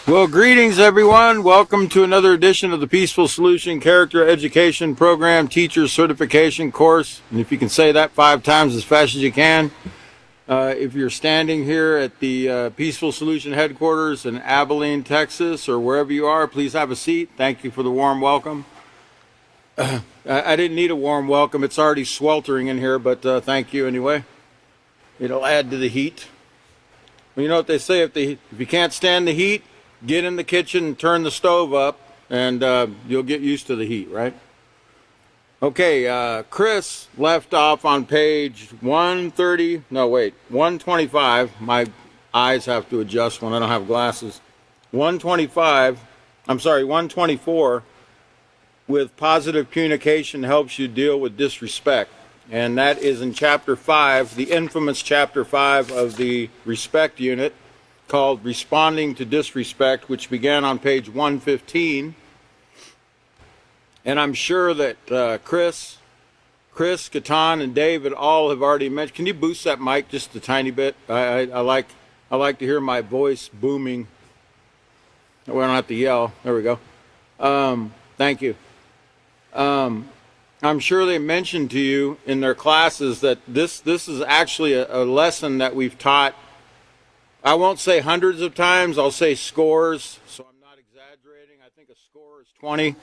Well, greetings, everyone. Welcome to another edition of the Peaceful Solution Character Education Program Teacher Certification Course. And if you can say that 5 times as fast as you can, if you're standing here at the Peaceful Solution headquarters in Abilene, Texas, or wherever you are, please have a seat. Thank you for the warm welcome. I didn't need a warm welcome. It's already sweltering in here, but thank you anyway. It'll add to the heat. Well, you know what they say, if you can't stand the heat, get in the kitchen and turn the stove up, and you'll get used to the heat, right? Okay, Chris left off on page 125. My eyes have to adjust when I don't have glasses. 124, with positive communication helps you deal with disrespect. And that is in chapter 5, the infamous chapter 5 of the respect unit, called Responding to Disrespect, which began on page 115. And I'm sure that Chris, Catan, and David all have already mentioned. Can you boost that mic just a tiny bit? I like to hear my voice booming. We don't have to yell. There we go. Thank you. I'm sure they mentioned to you in their classes that this is actually a lesson that we've taught. I won't say hundreds of times, I'll say scores, so I'm not exaggerating. I think a score is 20,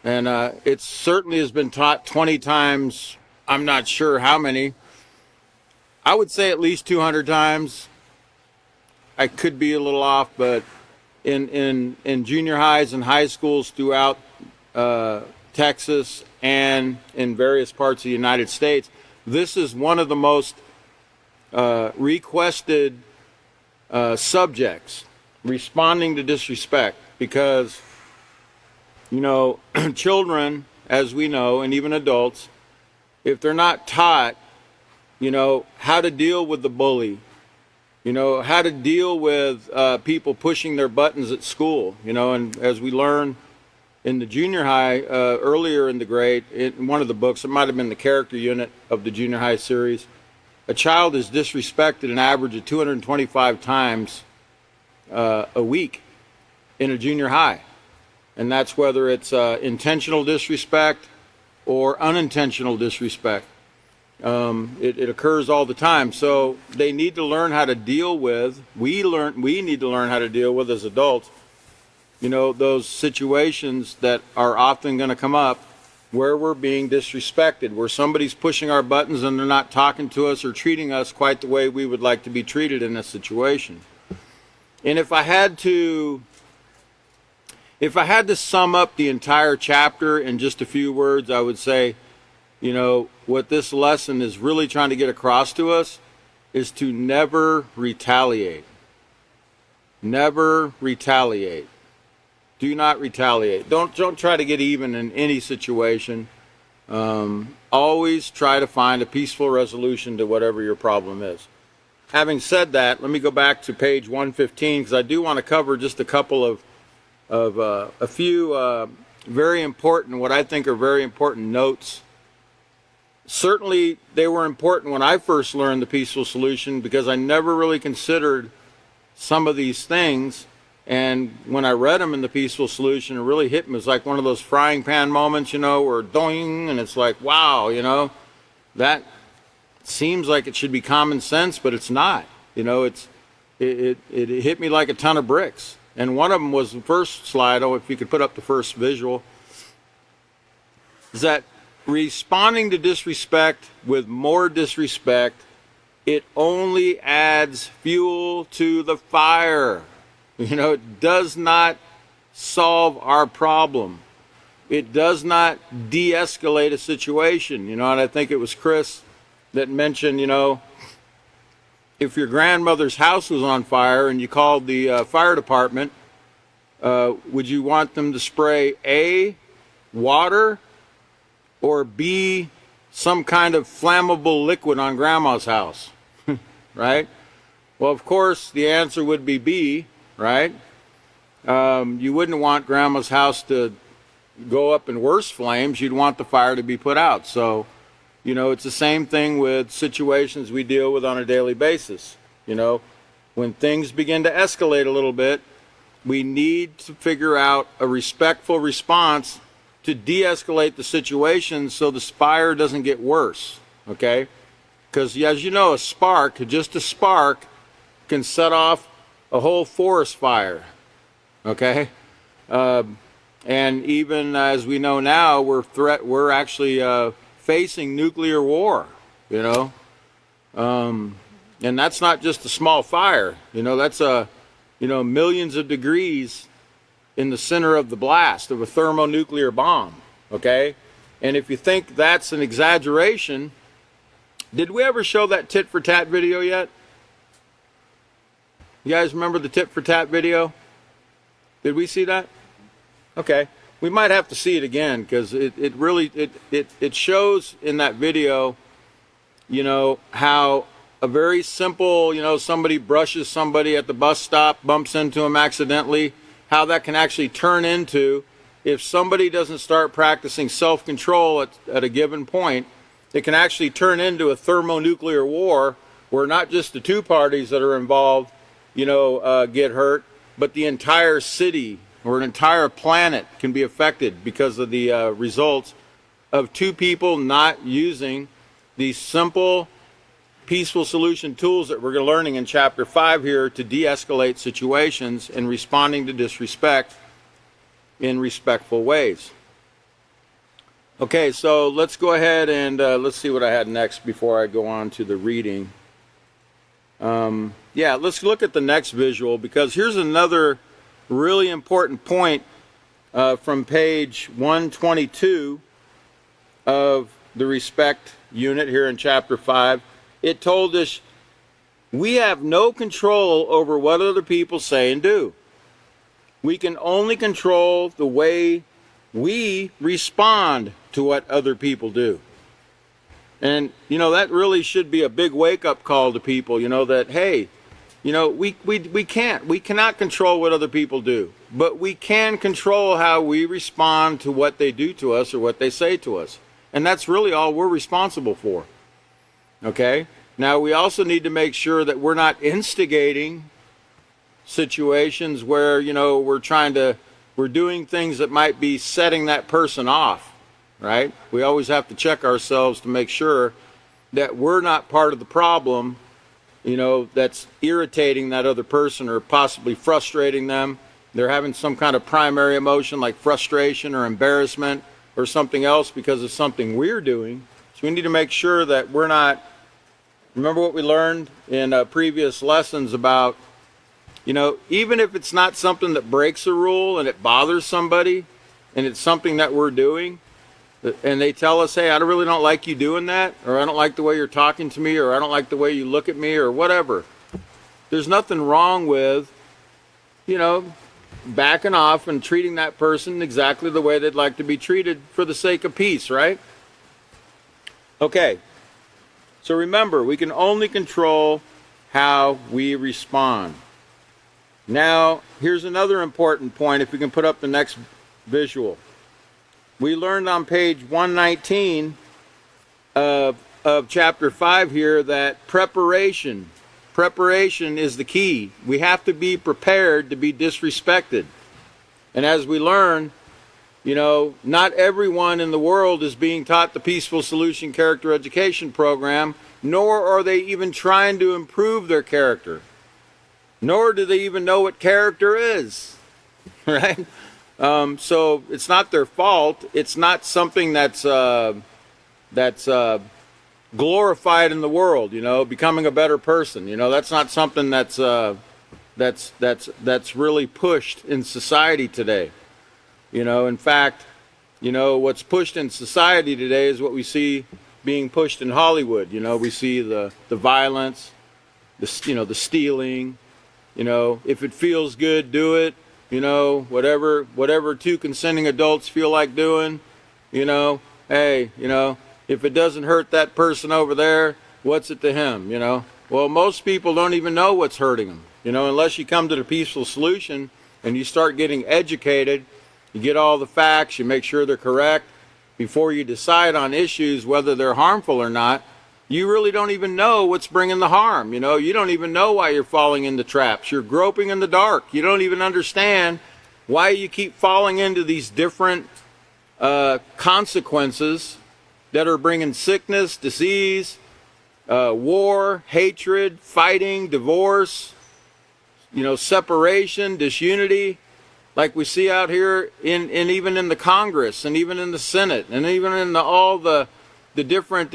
and it certainly has been taught 20 times. I'm not sure how many. I would say at least 200 times. I could be a little off, but in junior highs and high schools throughout Texas and in various parts of the United States, this is one of the most requested subjects, responding to disrespect, because, you know, children, as we know, and even adults, if they're not taught, you know, how to deal with the bully, you know, how to deal with people pushing their buttons at school, you know, and as we learn in the junior high, earlier in the grade, in one of the books, it might have been the character unit of the junior high series, a child is disrespected an average of 225 times a week in a junior high. And that's whether it's intentional disrespect or unintentional disrespect. It occurs all the time. So they need to learn how to deal with, we need to learn how to deal with as adults, you know, those situations that are often going to come up where we're being disrespected, where somebody's pushing our buttons and they're not talking to us or treating us quite the way we would like to be treated in a situation. And if I had to sum up the entire chapter in just a few words, I would say, you know, what this lesson is really trying to get across to us is to never retaliate. Never retaliate. Do not retaliate. Don't try to get even in any situation. Always try to find a peaceful resolution to whatever your problem is. Having said that, let me go back to page 115, because I do want to cover just a couple of a few very important, what I think are very important notes. Certainly, they were important when I first learned the peaceful solution, because I never really considered some of these things. And when I read them in the Peaceful Solution, it really hit me. It was like one of those frying pan moments, you know, where doing, and it's like, wow, you know, that seems like it should be common sense, but it's not. You know, it hit me like a ton of bricks. And one of them was the first slide. Oh, if you could put up the first visual, is that responding to disrespect with more disrespect, it only adds fuel to the fire. You know, it does not solve our problem. It does not de-escalate a situation. You know, and I think it was Chris that mentioned, you know, if your grandmother's house was on fire and you called the fire department, would you want them to spray A, water, or B, some kind of flammable liquid on grandma's house? Right? Well, of course, the answer would be B. Right? You wouldn't want grandma's house to go up in worse flames. You'd want the fire to be put out. So, you know, it's the same thing with situations we deal with on a daily basis. You know, when things begin to escalate a little bit, we need to figure out a respectful response to de-escalate the situation so the fire doesn't get worse, okay? Because as you know, just a spark can set off a whole forest fire, okay? And even as we know now, we're actually facing nuclear war, you know? And that's not just a small fire, you know, that's millions of degrees in the center of the blast of a thermonuclear bomb, okay? And if you think that's an exaggeration, did we ever show that tit for tat video yet? You guys remember the tit for tat video? Did we see that? Okay. We might have to see it again, because it really shows in that video, you know, how a very simple, you know, somebody brushes somebody at the bus stop, bumps into them accidentally, how that can actually turn into, if somebody doesn't start practicing self-control at a given point, it can actually turn into a thermonuclear war where not just the two parties that are involved, you know, get hurt, but the entire city or an entire planet can be affected because of the results of two people not using these simple, peaceful solution tools that we're learning in Chapter 5 here to de-escalate situations and responding to disrespect in respectful ways. Okay, so let's go ahead and let's see what I had next before I go on to the reading. Yeah, let's look at the next visual, because here's another really important point from page 122 of the respect unit here in Chapter 5. It told us we have no control over what other people say and do. We can only control the way we respond to what other people do. And, you know, that really should be a big wake-up call to people, you know, that, hey, you know, we cannot control what other people do, but we can control how we respond to what they do to us or what they say to us. And that's really all we're responsible for. Okay? Now, we also need to make sure that we're not instigating situations where, you know, we're doing things that might be setting that person off, right? We always have to check ourselves to make sure that we're not part of the problem, you know, that's irritating that other person or possibly frustrating them. They're having some kind of primary emotion like frustration or embarrassment or something else because of something we're doing. So we need to make sure that we're not. Remember what we learned in previous lessons about, you know, even if it's not something that breaks a rule and it bothers somebody and it's something that we're doing, and they tell us, hey, I really don't like you doing that, or I don't like the way you're talking to me, or I don't like the way you look at me, or whatever. There's nothing wrong with, you know, backing off and treating that person exactly the way they'd like to be treated for the sake of peace, right? Okay. So remember, we can only control how we respond. Now, here's another important point, if we can put up the next visual. We learned on page 119 of Chapter 5 here that preparation is the key. We have to be prepared to be disrespected. And as we learn, you know, not everyone in the world is being taught the Peaceful Solution Character Education Program, nor are they even trying to improve their character. Nor do they even know what character is, right? So it's not their fault. It's not something that's glorified in the world. You know, becoming a better person. You know, that's not something that's really pushed in society today. You know, in fact, you know, what's pushed in society today is what we see being pushed in Hollywood. You know, we see the violence, the stealing. You know, if it feels good, do it. You know, whatever two consenting adults feel like doing, you know, hey, you know, if it doesn't hurt that person over there, what's it to him, you know? Well, most people don't even know what's hurting them, you know, unless you come to the Peaceful Solution and you start getting educated, you get all the facts, you make sure they're correct before you decide on issues whether they're harmful or not. you really don't even know what's bringing the harm. You know, you don't even know why you're falling into traps. You're groping in the dark. You don't even understand why you keep falling into these different consequences that are bringing sickness, disease, war, hatred, fighting, divorce, you know, separation, disunity, like we see out here in even in the Congress and even in the Senate and even in all the different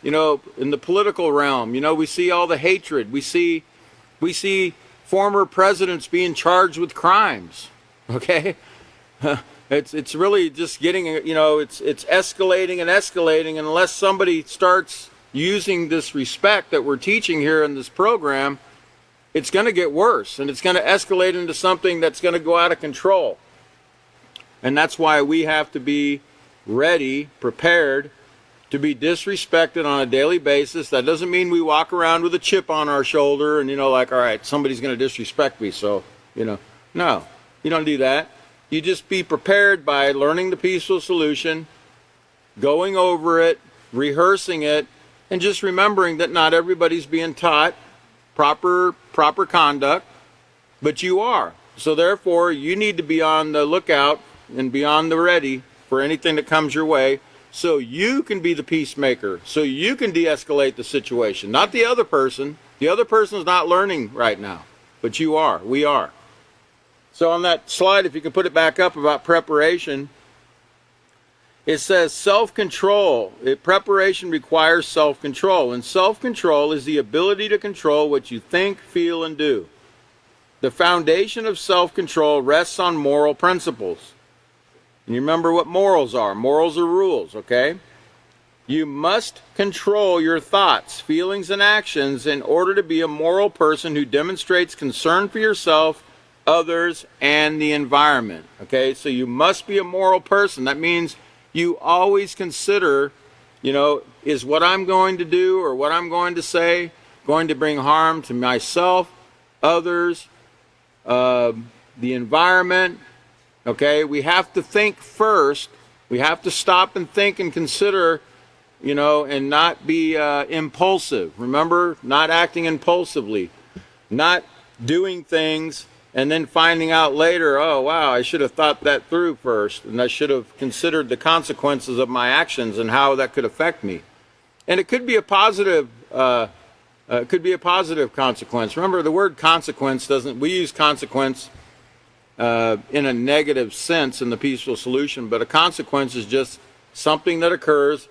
you know, in the political realm. You know, we see all the hatred. We see former presidents being charged with crimes. Okay, it's really just getting, you know, it's escalating and escalating, and unless somebody starts using this respect that we're teaching here in this program, it's going to get worse, and it's going to escalate into something that's going to go out of control. And that's why we have to be ready, prepared to be disrespected on a daily basis. That doesn't mean we walk around with a chip on our shoulder and, you know, like, all right, somebody's going to disrespect me, so, you know. No, you don't do that. You just be prepared by learning the peaceful solution, going over it, rehearsing it, and just remembering that not everybody's being taught proper conduct, but you are. So therefore, you need to be on the lookout and be on the ready for anything that comes your way, so you can be the peacemaker, so you can de-escalate the situation, not the other person. The other person's not learning right now, but you are. We are. So on that slide, if you can put it back up about preparation, it says self-control. Preparation requires self-control, and self-control is the ability to control what you think, feel, and do. The foundation of self-control rests on moral principles. And you remember what morals are. Morals are rules, okay? You must control your thoughts, feelings, and actions in order to be a moral person who demonstrates concern for yourself, others, and the environment. Okay, so you must be a moral person. That means you always consider, you know, is what I'm going to do or what I'm going to say going to bring harm to myself, others, the environment? Okay, we have to think first. We have to stop and think and consider, you know, and not be impulsive. Remember, not acting impulsively, not doing things and then finding out later, oh, wow, I should have thought that through first, and I should have considered the consequences of my actions and how that could affect me. And it could be a positive, consequence. Remember, the word consequence doesn't, we use consequence in a negative sense in the peaceful solution, but a consequence is just something that occurs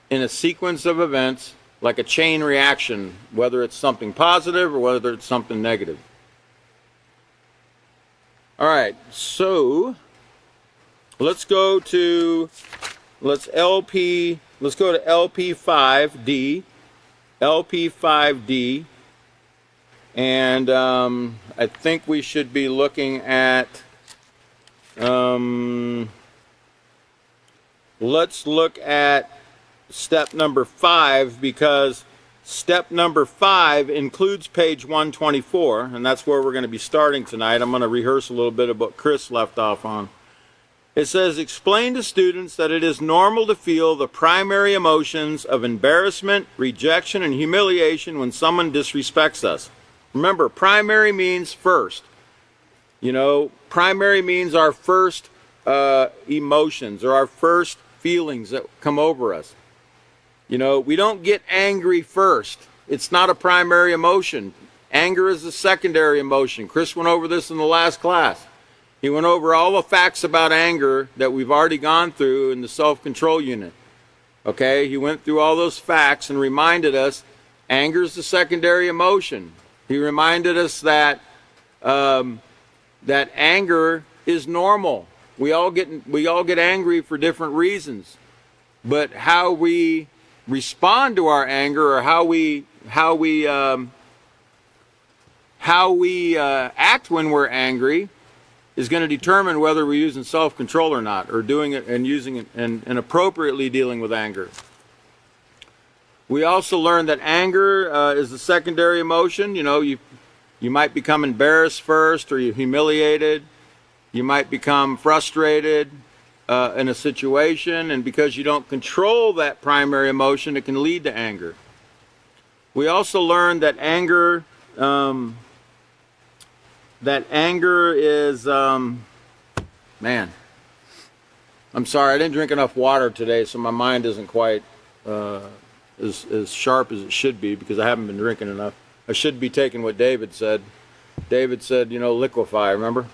in a sequence of events, like a chain reaction, whether it's something positive or whether it's something negative. All right, so let's go to LP5D, and I think we should be looking at, let's look at step number 5, because step number 5 includes page 124, and that's where we're going to be starting tonight. I'm going to rehearse a little bit of what Chris left off on. It says, explain to students that it is normal to feel the primary emotions of embarrassment, rejection, and humiliation when someone disrespects us. Remember, primary means first. You know, primary means our first emotions or our first feelings that come over us. You know, we don't get angry first. It's not a primary emotion. Anger is a secondary emotion. Chris went over this in the last class. He went over all the facts about anger that we've already gone through in the self-control unit. Okay, he went through all those facts and reminded us anger is the secondary emotion. He reminded us that that anger is normal. We all get angry for different reasons, but how we respond to our anger, or how we act when we're angry, is going to determine whether we're using self-control or not, or doing it and using it and appropriately dealing with anger. We also learned that anger is a secondary emotion. You know, you might become embarrassed first, or you're humiliated. You might become frustrated in a situation, and because you don't control that primary emotion, it can lead to anger. We also learned that anger is, man, I'm sorry, I didn't drink enough water today, so my mind isn't quite as sharp as it should be because I haven't been drinking enough. I should be taking what David said. David said, you know, liquefy, remember?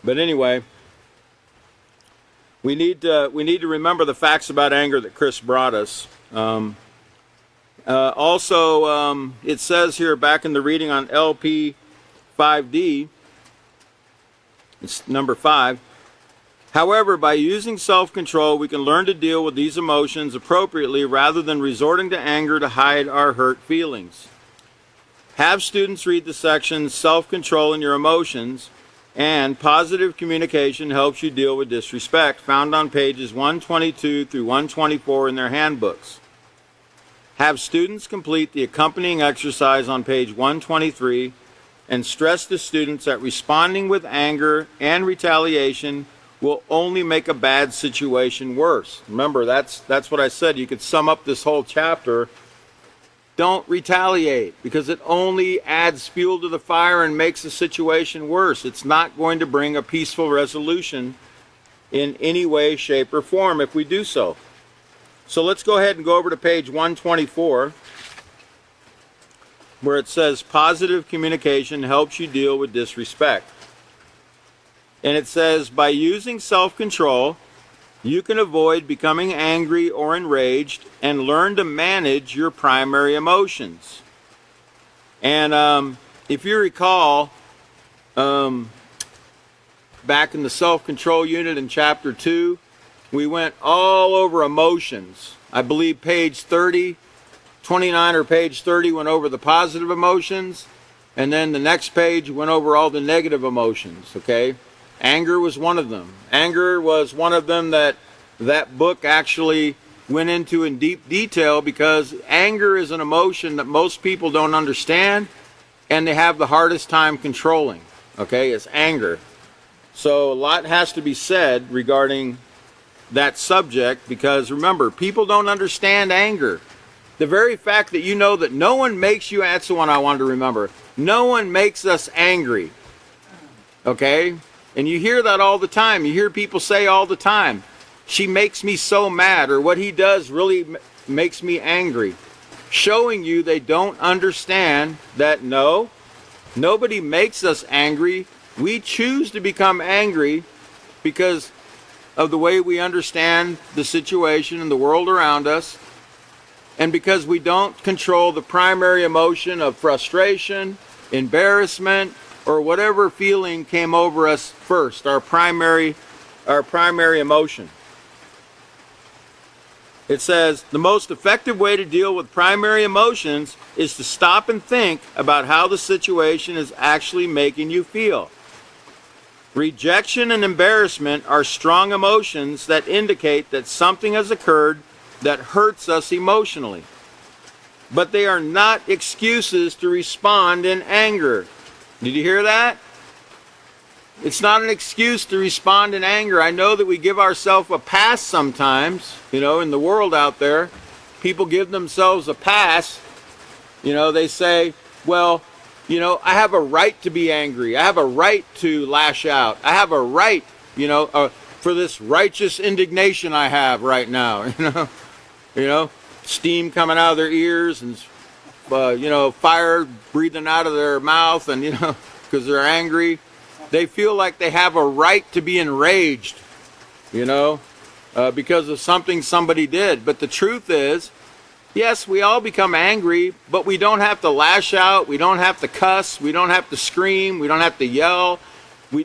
But anyway, we need to remember the facts about anger that Chris brought us. Also, it says here back in the reading on LP 5D, it's number 5. However, by using self-control, we can learn to deal with these emotions appropriately rather than resorting to anger to hide our hurt feelings. Have students read the section Self-Control in Your Emotions and Positive Communication Helps You Deal with Disrespect, found on pages 122 through 124 in their handbooks. Have students complete the accompanying exercise on page 123 and stress to students that responding with anger and retaliation will only make a bad situation worse. Remember, that's what I said. You could sum up this whole chapter. Don't retaliate because it only adds fuel to the fire and makes the situation worse. It's not going to bring a peaceful resolution in any way, shape, or form if we do so. So let's go ahead and go over to page 124 where it says positive communication helps you deal with disrespect. And it says, by using self-control, you can avoid becoming angry or enraged and learn to manage your primary emotions. And if you recall, back in the self-control unit in chapter 2, we went all over emotions. I believe page 30, 29 or page 30 went over the positive emotions, and then the next page went over all the negative emotions, okay? Anger was one of them. Anger was one of them that book actually went into in deep detail because anger is an emotion that most people don't understand and they have the hardest time controlling, okay? It's anger. So a lot has to be said regarding that subject because remember, people don't understand anger. The very fact that you know that no one makes you, that's the one I wanted to remember, no one makes us angry, okay? And you hear that all the time. You hear people say all the time, she makes me so mad, or what he does really makes me angry. Showing you they don't understand that no, nobody makes us angry. We choose to become angry because of the way we understand the situation and the world around us, and because we don't control the primary emotion of frustration, embarrassment, or whatever feeling came over us first, our primary emotion. It says, the most effective way to deal with primary emotions is to stop and think about how the situation is actually making you feel. Rejection and embarrassment are strong emotions that indicate that something has occurred that hurts us emotionally. But they are not excuses to respond in anger. Did you hear that? It's not an excuse to respond in anger. I know that we give ourselves a pass sometimes, you know, in the world out there. People give themselves a pass. You know, they say, well, you know, I have a right to be angry. I have a right to lash out. I have a right, you know, for this righteous indignation I have right now, you know, steam coming out of their ears and you know, fire breathing out of their mouth, and you know, because they're angry, they feel like they have a right to be enraged, you know, because of something somebody did. But the truth is, yes, we all become angry, but we don't have to lash out, we don't have to cuss, we don't have to scream, we don't have to yell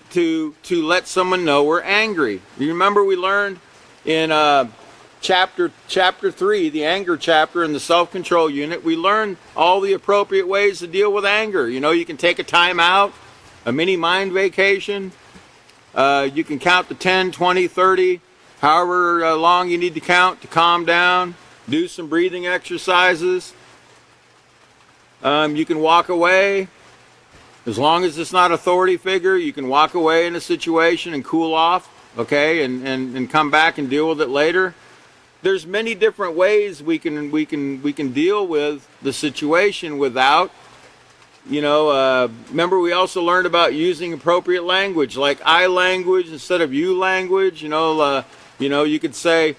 to let someone know we're angry. You remember we learned in chapter 3, the anger chapter in the self-control unit, we learned all the appropriate ways to deal with anger. You know, you can take a time out, a mini mind vacation. You can count to 10, 20, 30, however long you need to count to calm down. Do some breathing exercises. You can walk away. As long as it's not an authority figure, you can walk away in a situation and cool off, okay, and come back and deal with it later. there's many different ways we can deal with the situation without, remember we also learned about using appropriate language, like I language instead of you language. You could say,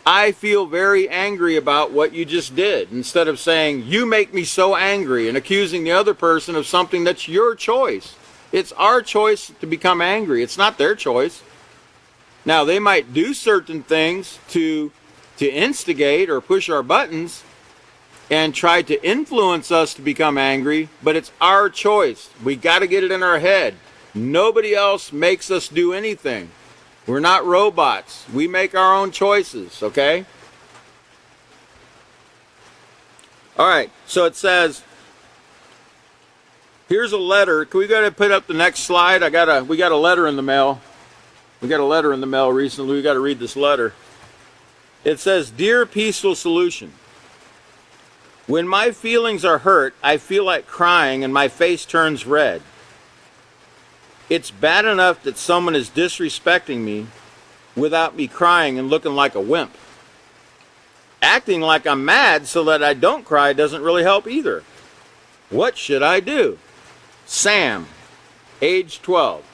I feel very angry about what you just did, instead of saying, you make me so angry, and accusing the other person of something that's your choice. It's our choice to become angry. It's not their choice. Now, they might do certain things to instigate or push our buttons and try to influence us to become angry, but it's our choice. We got to get it in our head. Nobody else makes us do anything. We're not robots. We make our own choices, okay? All right, so it says, here's a letter. Can we go ahead and put up the next slide? We got a letter in the mail. We got a letter in the mail recently. We got to read this letter. It says, Dear Peaceful Solution, when my feelings are hurt, I feel like crying and my face turns red. It's bad enough that someone is disrespecting me without me crying and looking like a wimp. Acting like I'm mad so that I don't cry doesn't really help either. What should I do? Sam, age 12.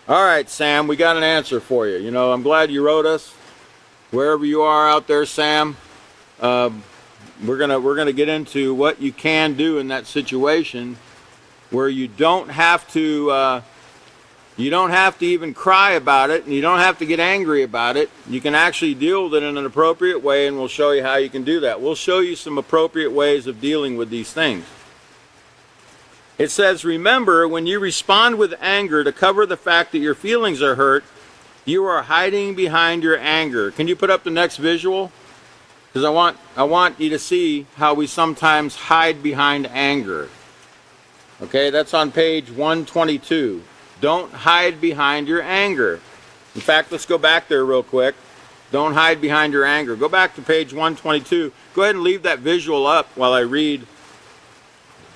All right, Sam, we got an answer for you. I'm glad you wrote us. Wherever you are out there, Sam, we're gonna get into what you can do in that situation, where you don't have to even cry about it, and you don't have to get angry about it. You can actually deal with it in an appropriate way, and we'll show you how you can do that. We'll show you some appropriate ways of dealing with these things. It says, remember, when you respond with anger to cover the fact that your feelings are hurt, you are hiding behind your anger. Can you put up the next visual? Because I want you to see how we sometimes hide behind anger. Okay, that's on page 122. Don't hide behind your anger. In fact, let's go back there real quick. Don't hide behind your anger. Go back to page 122. Go ahead and leave that visual up while I read.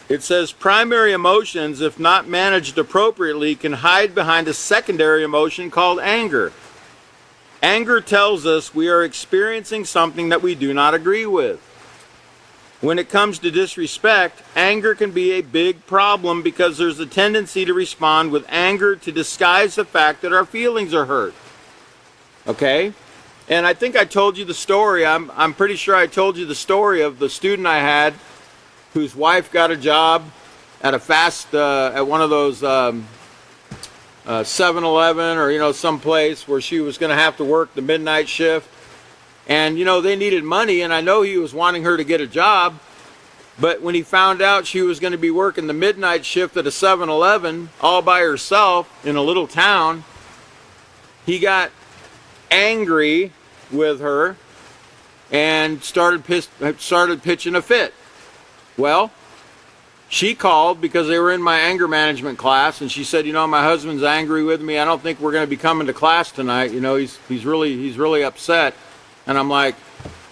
It says, primary emotions, if not managed appropriately, can hide behind a secondary emotion called anger. Anger tells us we are experiencing something that we do not agree with. When it comes to disrespect, anger can be a big problem because there's a tendency to respond with anger to disguise the fact that our feelings are hurt. Okay? And I think I told you the story. I'm pretty sure I told you the story of the student I had whose wife got a job at at one of those 7-Eleven or some place where she was going to have to work the midnight shift. And they needed money, and I know he was wanting her to get a job, but when he found out she was going to be working the midnight shift at a 7-Eleven all by herself in a little town, he got angry with her and started pitching a fit. Well, she called because they were in my anger management class, and she said, my husband's angry with me. I don't think we're going to be coming to class tonight. He's really upset. And I'm like,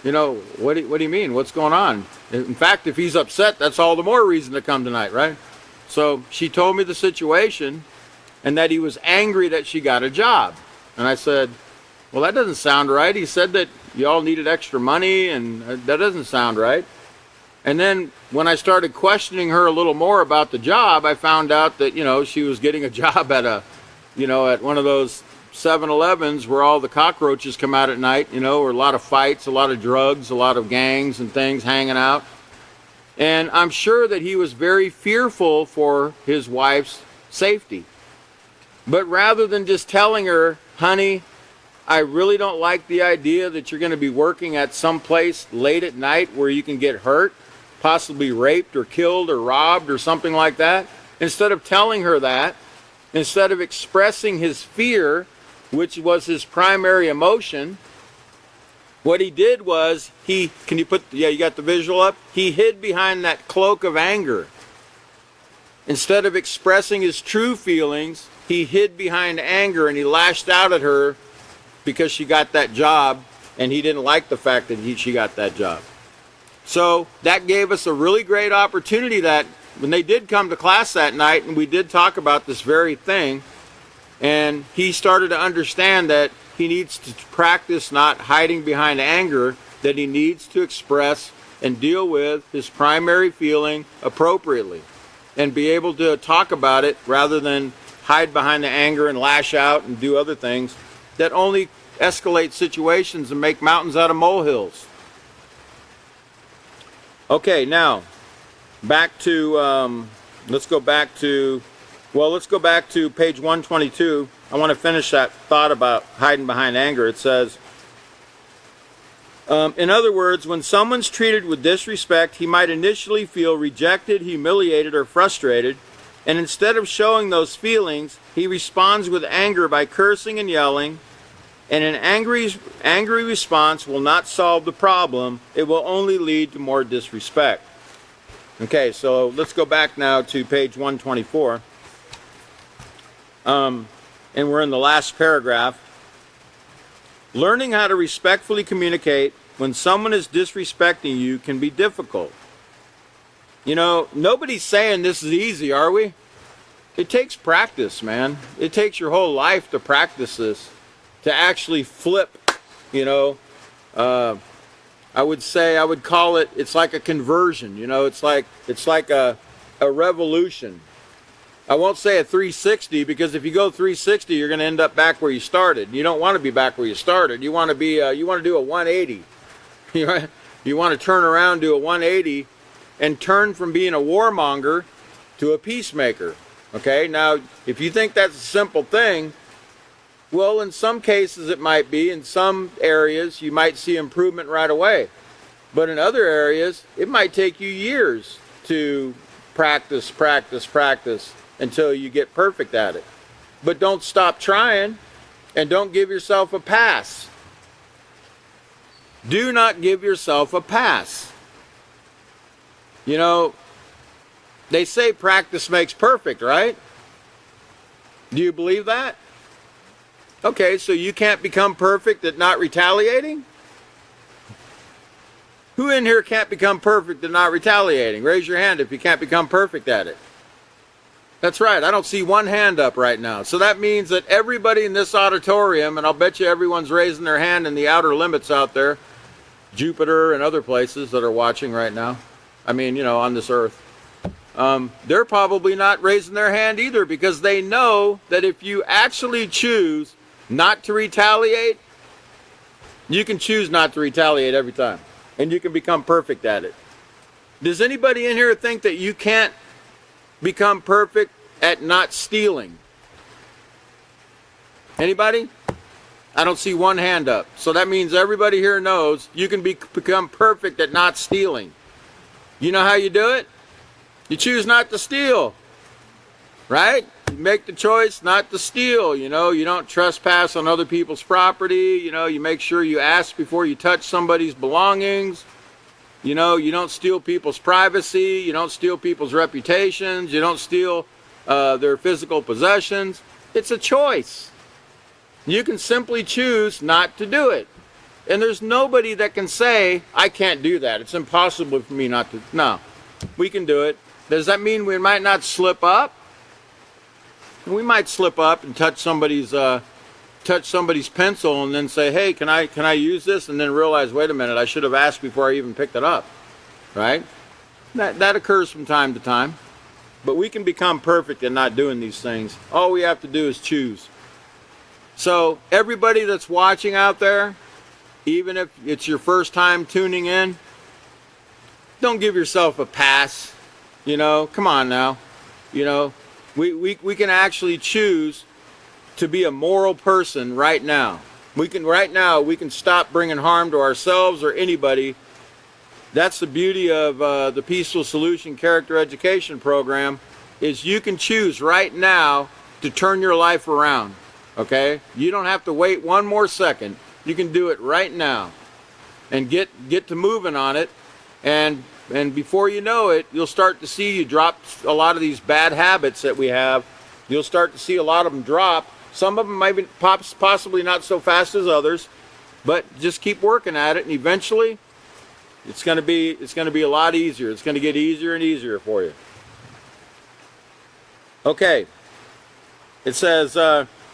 what do you mean? What's going on? In fact, if he's upset, that's all the more reason to come tonight, right? So she told me the situation and that he was angry that she got a job. And I said, well, that doesn't sound right. He said that you all needed extra money, and that doesn't sound right. And then when I started questioning her a little more about the job, I found out that, she was getting a job at at one of those 7-Elevens where all the cockroaches come out at night, where a lot of fights, a lot of drugs, a lot of gangs and things hanging out. And I'm sure that he was very fearful for his wife's safety. But rather than just telling her, honey, I really don't like the idea that you're going to be working at some place late at night where you can get hurt, possibly raped or killed or robbed or something like that. Instead of telling her that, instead of expressing his fear, which was his primary emotion, what he did was you got the visual up? He hid behind that cloak of anger. Instead of expressing his true feelings, he hid behind anger, and he lashed out at her because she got that job, and he didn't like the fact that she got that job. So that gave us a really great opportunity that when they did come to class that night, and we did talk about this very thing, and he started to understand that he needs to practice not hiding behind anger, that he needs to express and deal with his primary feeling appropriately and be able to talk about it rather than hide behind the anger and lash out and do other things that only escalate situations and make mountains out of molehills. Okay, now back to let's go back to page 122. I want to finish that thought about hiding behind anger. It says, in other words, when someone's treated with disrespect, he might initially feel rejected, humiliated, or frustrated, and instead of showing those feelings, he responds with anger by cursing and yelling, and an angry response will not solve the problem. It will only lead to more disrespect. Okay, so let's go back now to page 124. And we're in the last paragraph. Learning how to respectfully communicate when someone is disrespecting you can be difficult. You know, nobody's saying this is easy, are we? It takes practice, man. It takes your whole life to practice this, to actually flip, you know. I would call it, it's like a conversion, you know, it's like a revolution. I won't say a 360, because if you go 360, you're going to end up back where you started. You don't want to be back where you started. You want to do a 180. You want to turn around, do a 180, and turn from being a warmonger to a peacemaker. Okay, now if you think that's a simple thing, well, in some cases it might be. In some areas you might see improvement right away, but in other areas it might take you years to practice until you get perfect at it. But don't stop trying, and don't give yourself a pass. Do not give yourself a pass. You know, they say practice makes perfect, right? Do you believe that? Okay, so you can't become perfect at not retaliating? Who in here can't become perfect at not retaliating? Raise your hand if you can't become perfect at it. That's right, I don't see one hand up right now. So that means that everybody in this auditorium, and I'll bet you everyone's raising their hand in the outer limits out there, Jupiter and other places that are watching right now. I mean, you know, on this earth. They're probably not raising their hand either, because they know that if you actually choose not to retaliate, you can choose not to retaliate every time. And you can become perfect at it. Does anybody in here think that you can't become perfect at not stealing? Anybody? I don't see one hand up. So that means everybody here knows you can become perfect at not stealing. You know how you do it? You choose not to steal, right? You make the choice not to steal. You know, you don't trespass on other people's property. You know, you make sure you ask before you touch somebody's belongings. You know, you don't steal people's privacy. You don't steal people's reputations. You don't steal their physical possessions. It's a choice. You can simply choose not to do it. And there's nobody that can say, I can't do that. It's impossible for me not to. No, we can do it. Does that mean we might not slip up? We might slip up and touch somebody's pencil and then say, hey, can I use this? And then realize, wait a minute, I should have asked before I even picked it up. Right? That occurs from time to time. But we can become perfect in not doing these things. All we have to do is choose. So everybody that's watching out there, even if it's your first time tuning in, don't give yourself a pass. You know, come on now. You know, we can actually choose to be a moral person right now. We can stop bringing harm to ourselves or anybody. That's the beauty of the Peaceful Solution Character Education Program, is you can choose right now to turn your life around. Okay? You don't have to wait one more second. You can do it right now and get to moving on it, and before you know it, you'll start to see you drop a lot of these bad habits that we have. You'll start to see a lot of them drop. Some of them might be possibly not so fast as others, but just keep working at it, and eventually it's going to be a lot easier. It's going to get easier and easier for you. Okay. It says,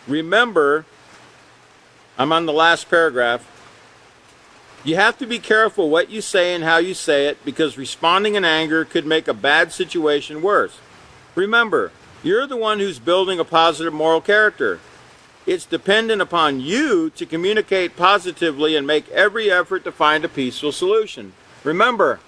remember, I'm on the last paragraph. You have to be careful what you say and how you say it, because responding in anger could make a bad situation worse. Remember, you're the one who's building a positive moral character. It's dependent upon you to communicate positively and make every effort to find a peaceful solution. Remember,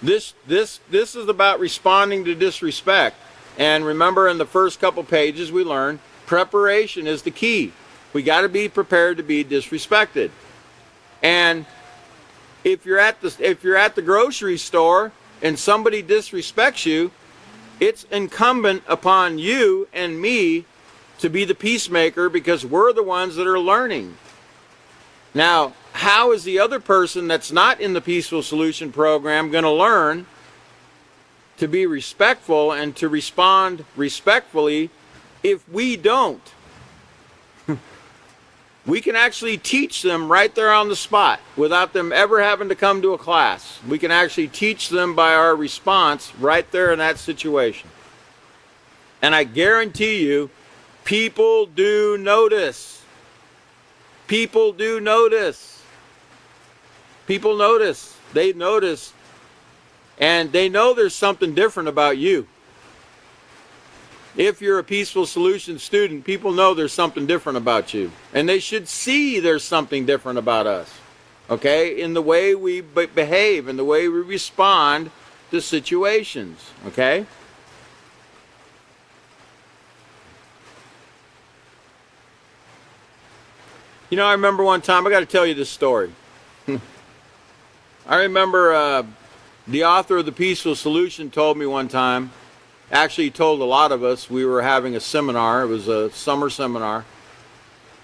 this is about responding to disrespect. And remember, in the first couple pages we learned, preparation is the key. We got to be prepared to be disrespected. And if you're at the grocery store and somebody disrespects you, it's incumbent upon you and me to be the peacemaker, because we're the ones that are learning. Now, how is the other person that's not in the Peaceful Solution Program going to learn to be respectful and to respond respectfully if we don't? We can actually teach them right there on the spot without them ever having to come to a class. We can actually teach them by our response right there in that situation. And I guarantee you, people do notice. People do notice. People notice. They notice. And they know there's something different about you. If you're a Peaceful Solution student, people know there's something different about you. And they should see there's something different about us. Okay? In the way we behave, in the way we respond to situations. Okay? You know, I remember one time, I got to tell you this story. I remember the author of The Peaceful Solution told me one time, actually he told a lot of us, we were having a seminar, it was a summer seminar,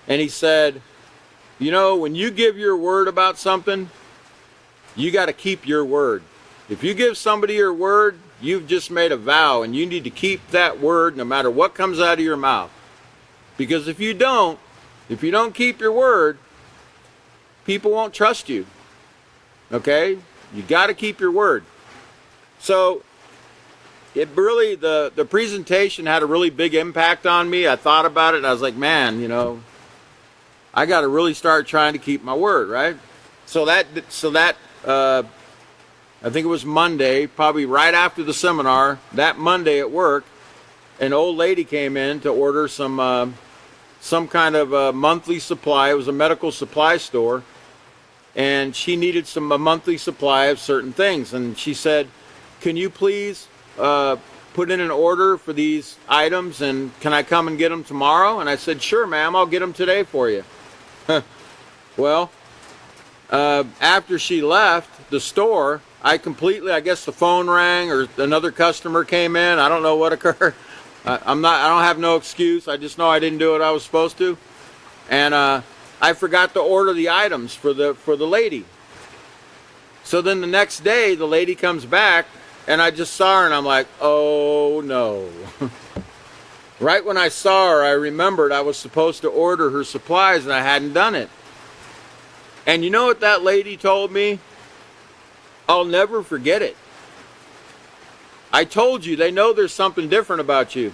and he said, you know, when you give your word about something, you got to keep your word. If you give somebody your word, you've just made a vow, and you need to keep that word no matter what comes out of your mouth. Because if you don't keep your word, people won't trust you. Okay? You got to keep your word. So it really, the presentation had a really big impact on me. I thought about it and I was like, man, you know, I got to really start trying to keep my word, right? So that I think it was Monday, probably right after the seminar, that Monday at work, an old lady came in to order some kind of monthly supply. It was a medical supply store, and she needed a monthly supply of certain things. And she said, can you please put in an order for these items, and can I come and get them tomorrow? And I said, sure, ma'am, I'll get them today for you. Well, after she left the store, I guess the phone rang or another customer came in. I don't know what occurred. I don't have no excuse. I just know I didn't do what I was supposed to. And I forgot to order the items for the lady. So then the next day, the lady comes back, and I just saw her, and I'm like, oh no. Right when I saw her, I remembered I was supposed to order her supplies, and I hadn't done it. And you know what that lady told me? I'll never forget it. I told you, they know there's something different about you.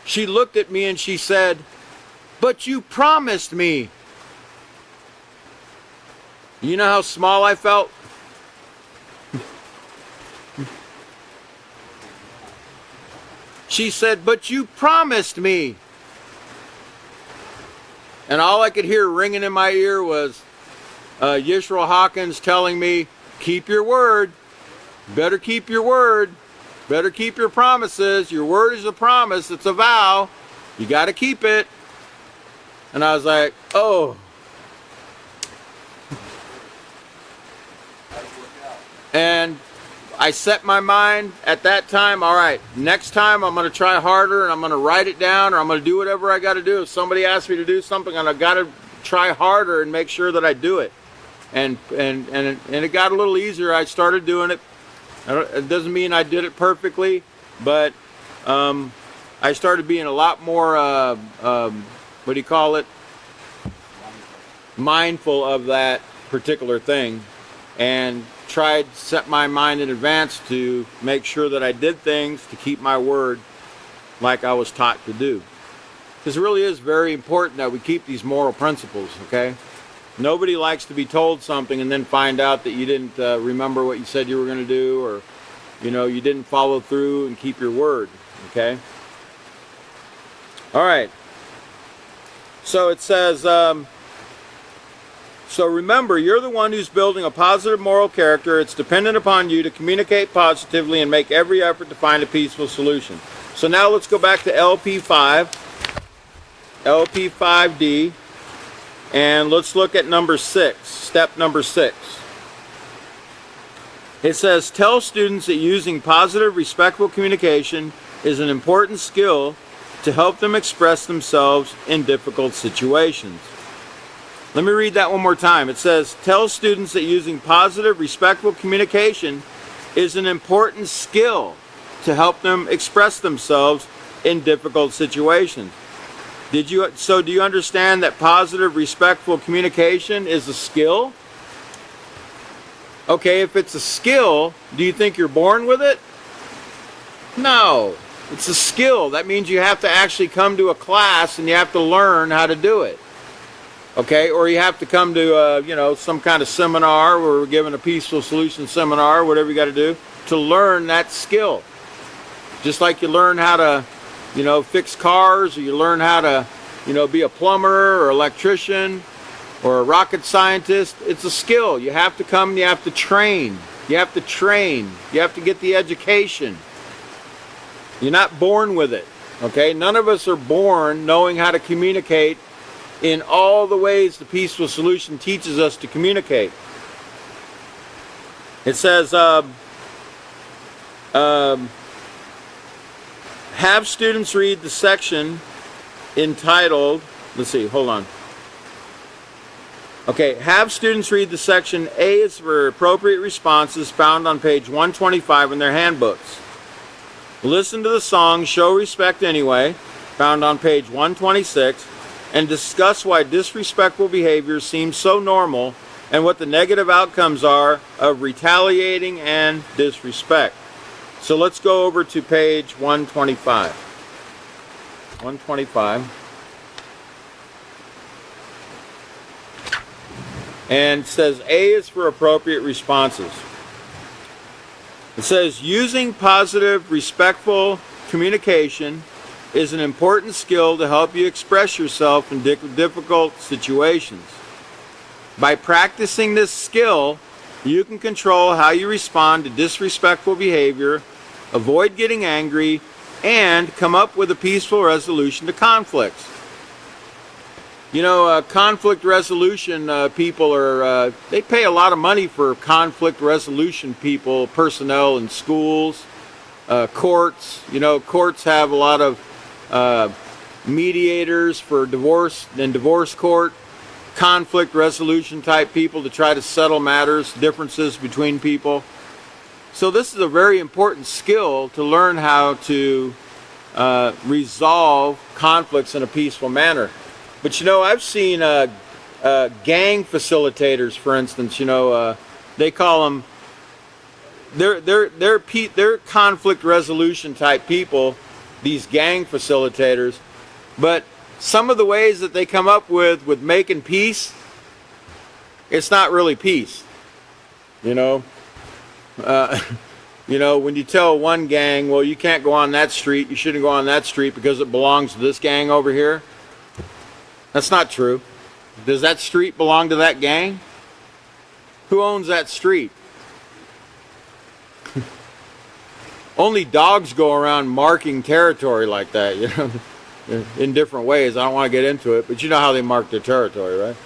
She looked at me and she said, but you promised me. You know how small I felt? She said, but you promised me. And all I could hear ringing in my ear was Yisrael Hawkins telling me, keep your word. Better keep your word. Better keep your promises. Your word is a promise. It's a vow. You got to keep it. And I was like, oh. And I set my mind at that time, all right, next time I'm going to try harder, and I'm going to write it down, or I'm going to do whatever I got to do. If somebody asks me to do something, I've got to try harder and make sure that I do it. And it got a little easier. I started doing it. It doesn't mean I did it perfectly, but I started being a lot more, what do you call it? Mindful of that particular thing, and tried to set my mind in advance to make sure that I did things to keep my word like I was taught to do. Because it really is very important that we keep these moral principles, okay? Nobody likes to be told something and then find out that you didn't remember what you said you were going to do, or, you know, you didn't follow through and keep your word, okay? All right. So it says, so remember, you're the one who's building a positive moral character. It's dependent upon you to communicate positively and make every effort to find a peaceful solution. So now let's go back to LP5D, and let's look at number 6, step number 6. It says, tell students that using positive, respectful communication is an important skill to help them express themselves in difficult situations. Let me read that one more time. It says, tell students that using positive, respectful communication is an important skill to help them express themselves in difficult situations. Do you understand that positive, respectful communication is a skill? Okay, if it's a skill, do you think you're born with it? No, it's a skill. That means you have to actually come to a class and you have to learn how to do it. Okay, or you have to come to you know, some kind of seminar where we're given a peaceful solution seminar, whatever you got to do to learn that skill. Just like you learn how to, you know, fix cars, or you learn how to, you know, be a plumber or electrician or a rocket scientist. It's a skill. You have to come and you have to train. You have to train. You have to get the education. You're not born with it. Okay? None of us are born knowing how to communicate in all the ways the peaceful solution teaches us to communicate. It says, have students read the section entitled, let's see, hold on. Okay, have students read the section A is for appropriate responses found on page 125 in their handbooks. Listen to the song Show Respect Anyway, found on page 126, and discuss why disrespectful behavior seems so normal and what the negative outcomes are of retaliating and disrespect. So let's go over to page 125. 125. And it says A is for appropriate responses. It says using positive, respectful communication is an important skill to help you express yourself in difficult situations. By practicing this skill, you can control how you respond to disrespectful behavior, avoid getting angry, and come up with a peaceful resolution to conflicts. You know, conflict resolution people are, they pay a lot of money for conflict resolution people, personnel in schools, courts. You know, courts have a lot of mediators for divorce and divorce court, conflict resolution type people to try to settle matters, differences between people. So this is a very important skill to learn how to resolve conflicts in a peaceful manner. But you know, I've seen gang facilitators, for instance. You know, they call them they're conflict resolution type people, these gang facilitators. But some of the ways that they come up with making peace, it's not really peace. You know, you know, when you tell one gang, well, you can't go on that street, you shouldn't go on that street because it belongs to this gang over here. That's not true. Does that street belong to that gang? Who owns that street? Only dogs go around marking territory like that, you know, in different ways. I don't want to get into it, but you know how they mark their territory, right?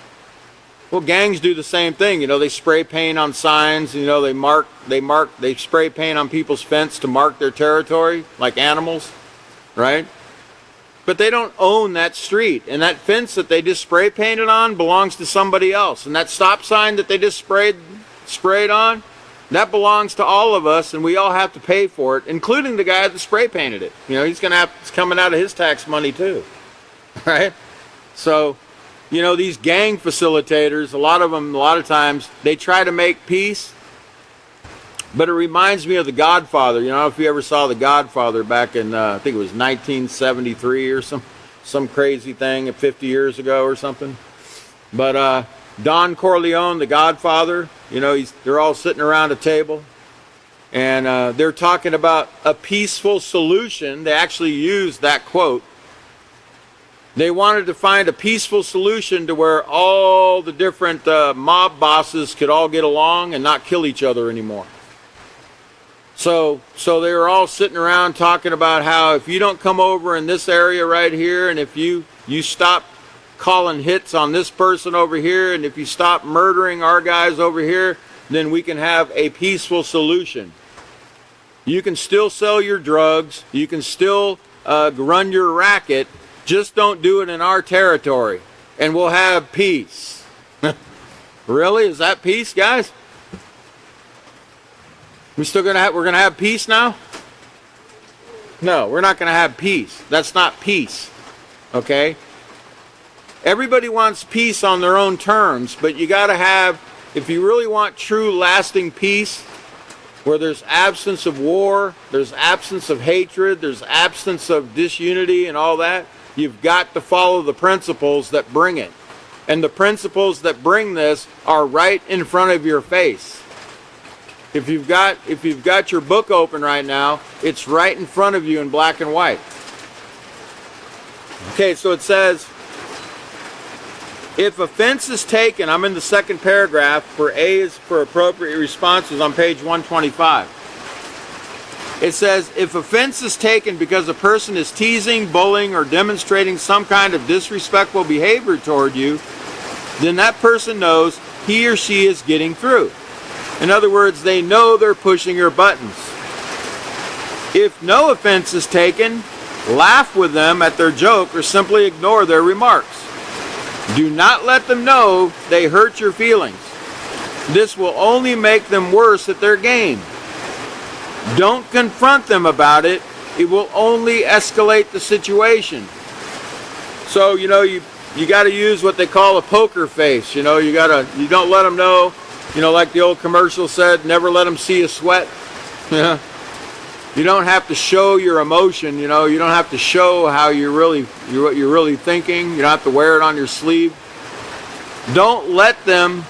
Well, gangs do the same thing. You know, they spray paint on signs. You know, they spray paint on people's fence to mark their territory, like animals, right? But they don't own that street, and that fence that they just spray painted on belongs to somebody else. And that stop sign that they just sprayed on, that belongs to all of us, and we all have to pay for it, including the guy that spray painted it. You know, it's coming out of his tax money too, right? So, you know, these gang facilitators, a lot of times, they try to make peace, but it reminds me of The Godfather. You know, if you ever saw The Godfather back in, I think it was 1973 or some crazy thing 50 years ago or something. But Don Corleone, the Godfather, you know, they're all sitting around a table, and they're talking about a peaceful solution. They actually used that quote. They wanted to find a peaceful solution to where all the different mob bosses could all get along and not kill each other anymore. So they were all sitting around talking about how if you don't come over in this area right here, and if you stop calling hits on this person over here, and if you stop murdering our guys over here, then we can have a peaceful solution. You can still sell your drugs, you can still run your racket, just don't do it in our territory, and we'll have peace. Really? Is that peace, guys? We're gonna have peace now? No, we're not gonna have peace. That's not peace. Okay? Everybody wants peace on their own terms, but you gotta have, if you really want true lasting peace, where there's absence of war, there's absence of hatred, there's absence of disunity and all that, you've got to follow the principles that bring it. And the principles that bring this are right in front of your face. If you've got your book open right now, it's right in front of you in black and white. Okay, so it says, if offense is taken, I'm in the second paragraph, for A is for appropriate responses on page 125. It says, if offense is taken because a person is teasing, bullying, or demonstrating some kind of disrespectful behavior toward you, then that person knows he or she is getting through. In other words, they know they're pushing your buttons. If no offense is taken, laugh with them at their joke or simply ignore their remarks. Do not let them know they hurt your feelings. This will only make them worse at their game. Don't confront them about it. It will only escalate the situation. So, you know, you got to use what they call a poker face. You know, you don't let them know. You know, like the old commercial said, never let them see you sweat. Yeah. You don't have to show your emotion. You know, you don't have to show how what you're really thinking. You don't have to wear it on your sleeve. Don't let them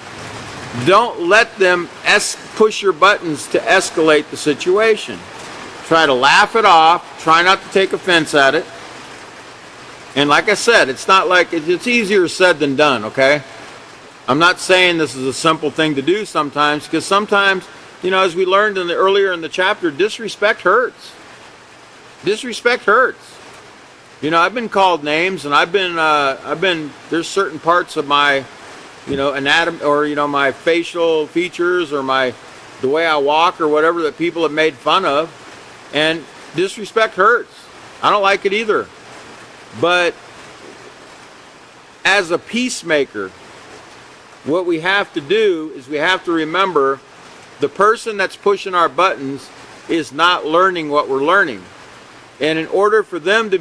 push your buttons to escalate the situation. Try to laugh it off. Try not to take offense at it. And like I said, it's not like it's easier said than done. Okay. I'm not saying this is a simple thing to do sometimes, because sometimes, you know, as we learned earlier in the chapter, disrespect hurts. Disrespect hurts. You know, I've been called names, and there's certain parts of my, you know, anatomy, or, you know, my facial features, or the way I walk or whatever, that people have made fun of, and disrespect hurts. I don't like it either. But as a peacemaker, what we have to do is we have to remember the person that's pushing our buttons is not learning what we're learning. And in order for them to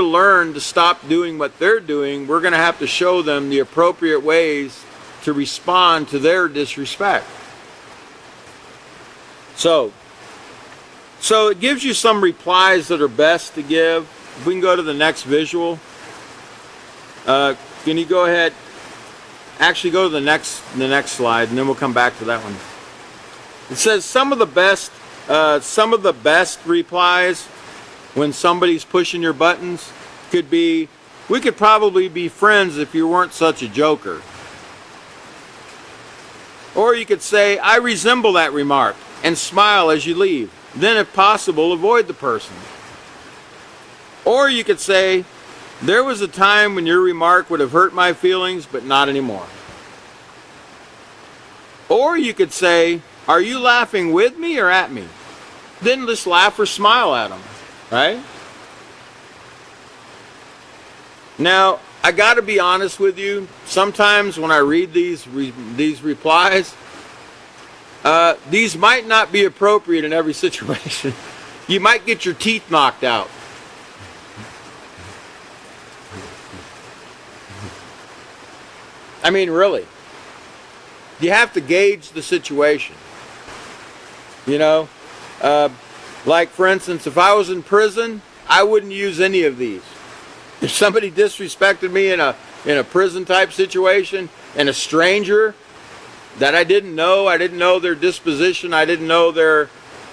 learn to stop doing what they're doing, we're going to have to show them the appropriate ways to respond to their disrespect. So it gives you some replies that are best to give. If we can go to the next visual. Can you go ahead? Actually, go to the next slide, and then we'll come back to that one. It says some of the best replies when somebody's pushing your buttons could be, "We could probably be friends if you weren't such a joker." Or you could say, "I resemble that remark," and smile as you leave. Then, if possible, avoid the person. Or you could say, "There was a time when your remark would have hurt my feelings, but not anymore." Or you could say, "Are you laughing with me or at me?" Then just laugh or smile at them, right? Now, I got to be honest with you. Sometimes when I read these replies, these might not be appropriate in every situation. You might get your teeth knocked out. I mean, really. You have to gauge the situation. You know, like for instance, if I was in prison, I wouldn't use any of these. If somebody disrespected me in a prison type situation, and a stranger that I didn't know their disposition, I didn't know their,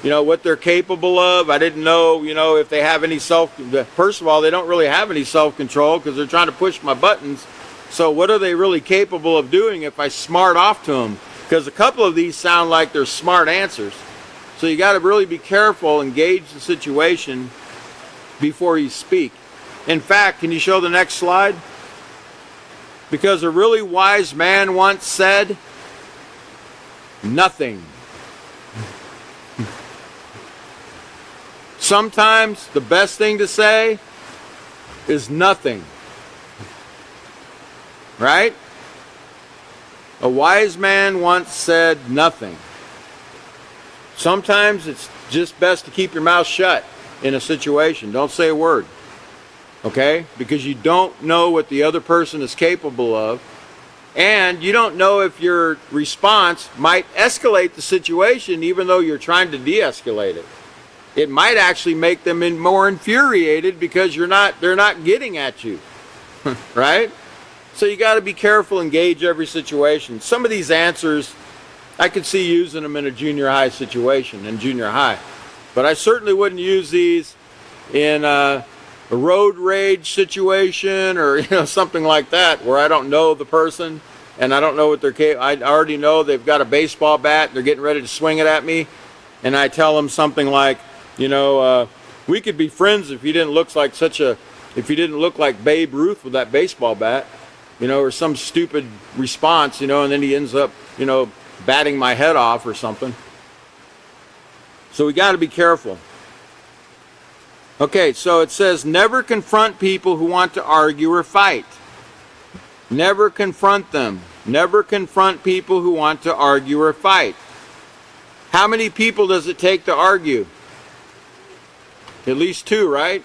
what they're capable of, I didn't know, if they have any first of all, they don't really have any self-control because they're trying to push my buttons. So what are they really capable of doing if I smart off to them? Because a couple of these sound like they're smart answers. So you got to really be careful and gauge the situation before you speak. In fact, can you show the next slide? Because a really wise man once said, nothing. Sometimes the best thing to say is nothing. Right? A wise man once said nothing. Sometimes it's just best to keep your mouth shut in a situation. Don't say a word. Okay? Because you don't know what the other person is capable of. And you don't know if your response might escalate the situation even though you're trying to de-escalate it. It might actually make them more infuriated because they're not getting at you. Right? So you got to be careful and gauge every situation. Some of these answers, I could see using them in a junior high situation, in junior high. But I certainly wouldn't use these in a road rage situation or something like that where I don't know the person and I don't know what they're capable. I already know they've got a baseball bat, they're getting ready to swing it at me, and I tell them something like, we could be friends if you didn't look like Babe Ruth with that baseball bat, or some stupid response, and then he ends up, batting my head off or something. So we got to be careful. Okay, so it says, never confront people who want to argue or fight. Never confront them. Never confront people who want to argue or fight. How many people does it take to argue? At least two, right?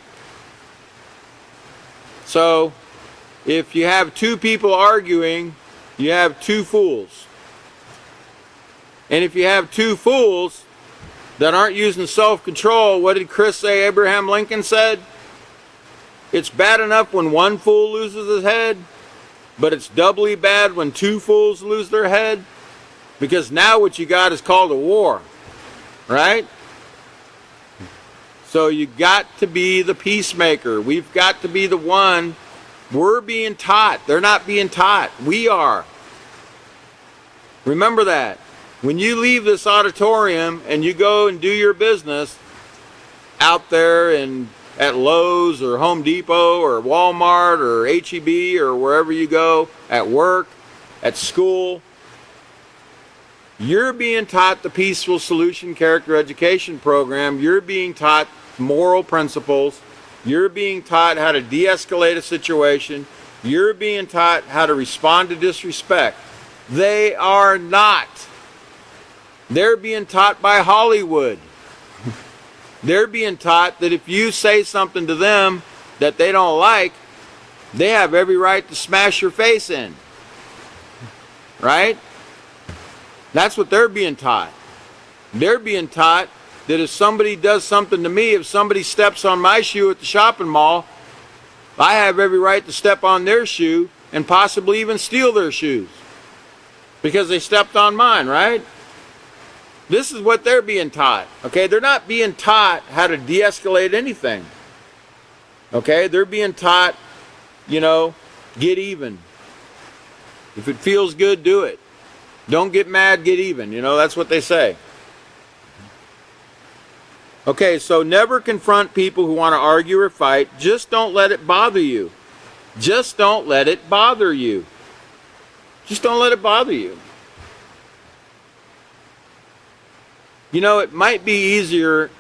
So, if you have two people arguing, you have two fools. And if you have two fools that aren't using self-control, what did Chris say Abraham Lincoln said? It's bad enough when one fool loses his head, but it's doubly bad when two fools lose their head, because now what you got is called a war, right? So you got to be the peacemaker. We've got to be the one. We're being taught. They're not being taught. We are. Remember that. When you leave this auditorium and you go and do your business out there at Lowe's or Home Depot or Walmart or H-E-B or wherever you go, at work, at school, you're being taught the Peaceful Solution Character Education Program. You're being taught moral principles. You're being taught how to de-escalate a situation. You're being taught how to respond to disrespect. They are not. They're being taught by Hollywood. They're being taught that if you say something to them that they don't like, they have every right to smash your face in. Right? That's what they're being taught. They're being taught that if somebody does something to me, if somebody steps on my shoe at the shopping mall, I have every right to step on their shoe and possibly even steal their shoes because they stepped on mine, right? This is what they're being taught, okay? They're not being taught how to de-escalate anything, okay? They're being taught, get even. If it feels good, do it. Don't get mad, get even. That's what they say. Okay, so never confront people who want to argue or fight. Just don't let it bother you. Just don't let it bother you. Just don't let it bother you. It might be easier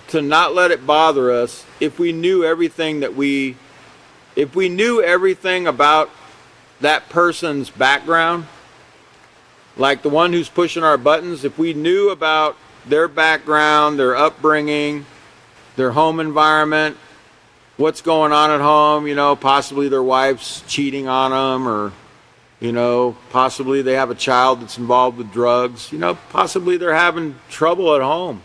to not let it bother us if we knew everything about that person's background, like the one who's pushing our buttons. If we knew about their background, their upbringing, their home environment, what's going on at home, possibly their wife's cheating on them, or possibly they have a child that's involved with drugs, possibly they're having trouble at home.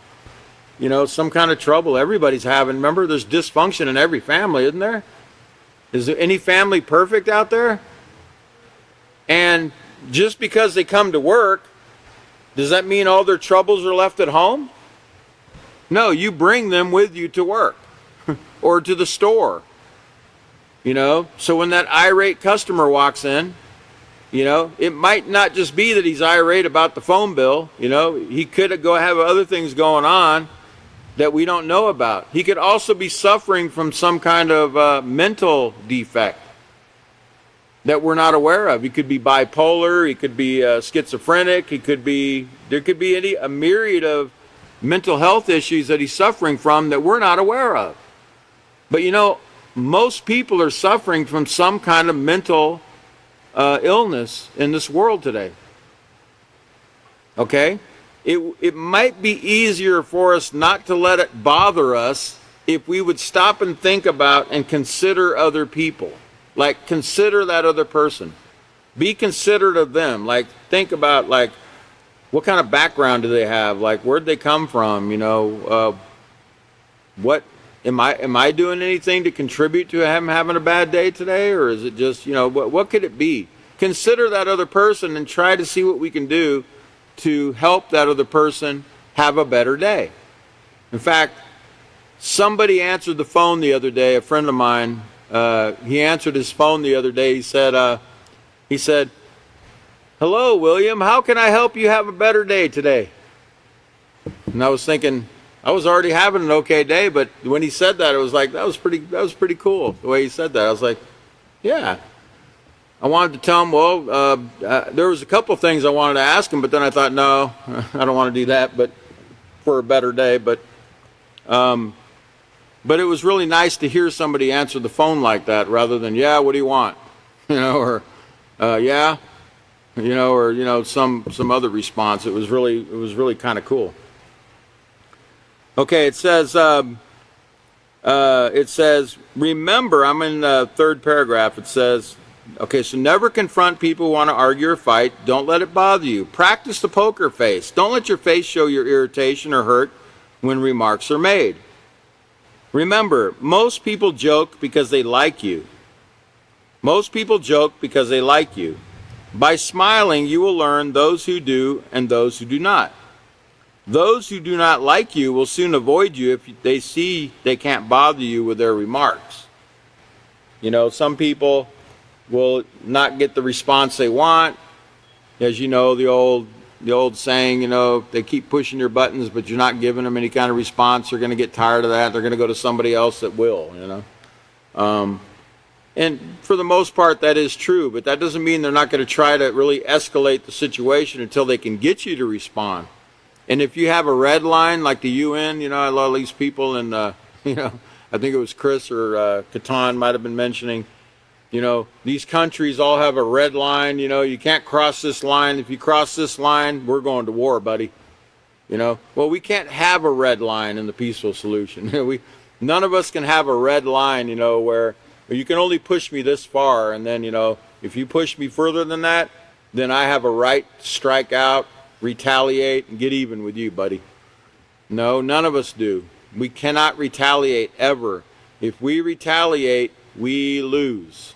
you know, some kind of trouble everybody's having. Remember, there's dysfunction in every family, isn't there? Is there any family perfect out there? And just because they come to work, does that mean all their troubles are left at home? No, you bring them with you to work or to the store. You know, so when that irate customer walks in, you know, it might not just be that he's irate about the phone bill. You know, he could go have other things going on that we don't know about. He could also be suffering from some kind of mental defect that we're not aware of. He could be bipolar, he could be schizophrenic, there could be a myriad of mental health issues that he's suffering from that we're not aware of. But you know, most people are suffering from some kind of mental illness in this world today. Okay? It might be easier for us not to let it bother us if we would stop and think about and consider other people. Like, consider that other person. Be considerate of them. Like, think about, like, what kind of background do they have? Like, where'd they come from? You know, what am I doing anything to contribute to him having a bad day today? Or is it just, you know, what could it be? Consider that other person and try to see what we can do to help that other person have a better day. In fact, somebody answered the phone the other day, a friend of mine. He answered his phone the other day. He said, "Hello, William. How can I help you have a better day today?" And I was thinking, I was already having an okay day, but when he said that, it was like, that was pretty cool the way he said that. I was like, yeah. I wanted to tell him, well, there was a couple of things I wanted to ask him, but then I thought, no, I don't want to do that, but for a better day. But it was really nice to hear somebody answer the phone like that, rather than, yeah, what do you want? You know, or yeah, you know, or, you know, some other response. It was really kind of cool. Okay, it says, remember, I'm in the third paragraph. It says, okay, so never confront people who want to argue or fight. Don't let it bother you. Practice the poker face. Don't let your face show your irritation or hurt when remarks are made. Remember, most people joke because they like you. Most people joke because they like you. By smiling, you will learn those who do and those who do not. Those who do not like you will soon avoid you if they see they can't bother you with their remarks. You know, some people will not get the response they want. As you know, the old saying, you know, they keep pushing your buttons, but you're not giving them any kind of response. They're going to get tired of that. They're going to go to somebody else that will, you know. And for the most part, that is true, but that doesn't mean they're not going to try to really escalate the situation until they can get you to respond. And if you have a red line, like the UN, you know, a lot of these people, and, you know, I think it was Chris or Catan might have been mentioning, you know, these countries all have a red line. You know, you can't cross this line. If you cross this line, we're going to war, buddy. You know, well, we can't have a red line in the peaceful solution. None of us can have a red line, you know, where you can only push me this far, and then, you know, if you push me further than that, then I have a right to strike out, retaliate, and get even with you, buddy. No, none of us do. We cannot retaliate ever. If we retaliate, we lose.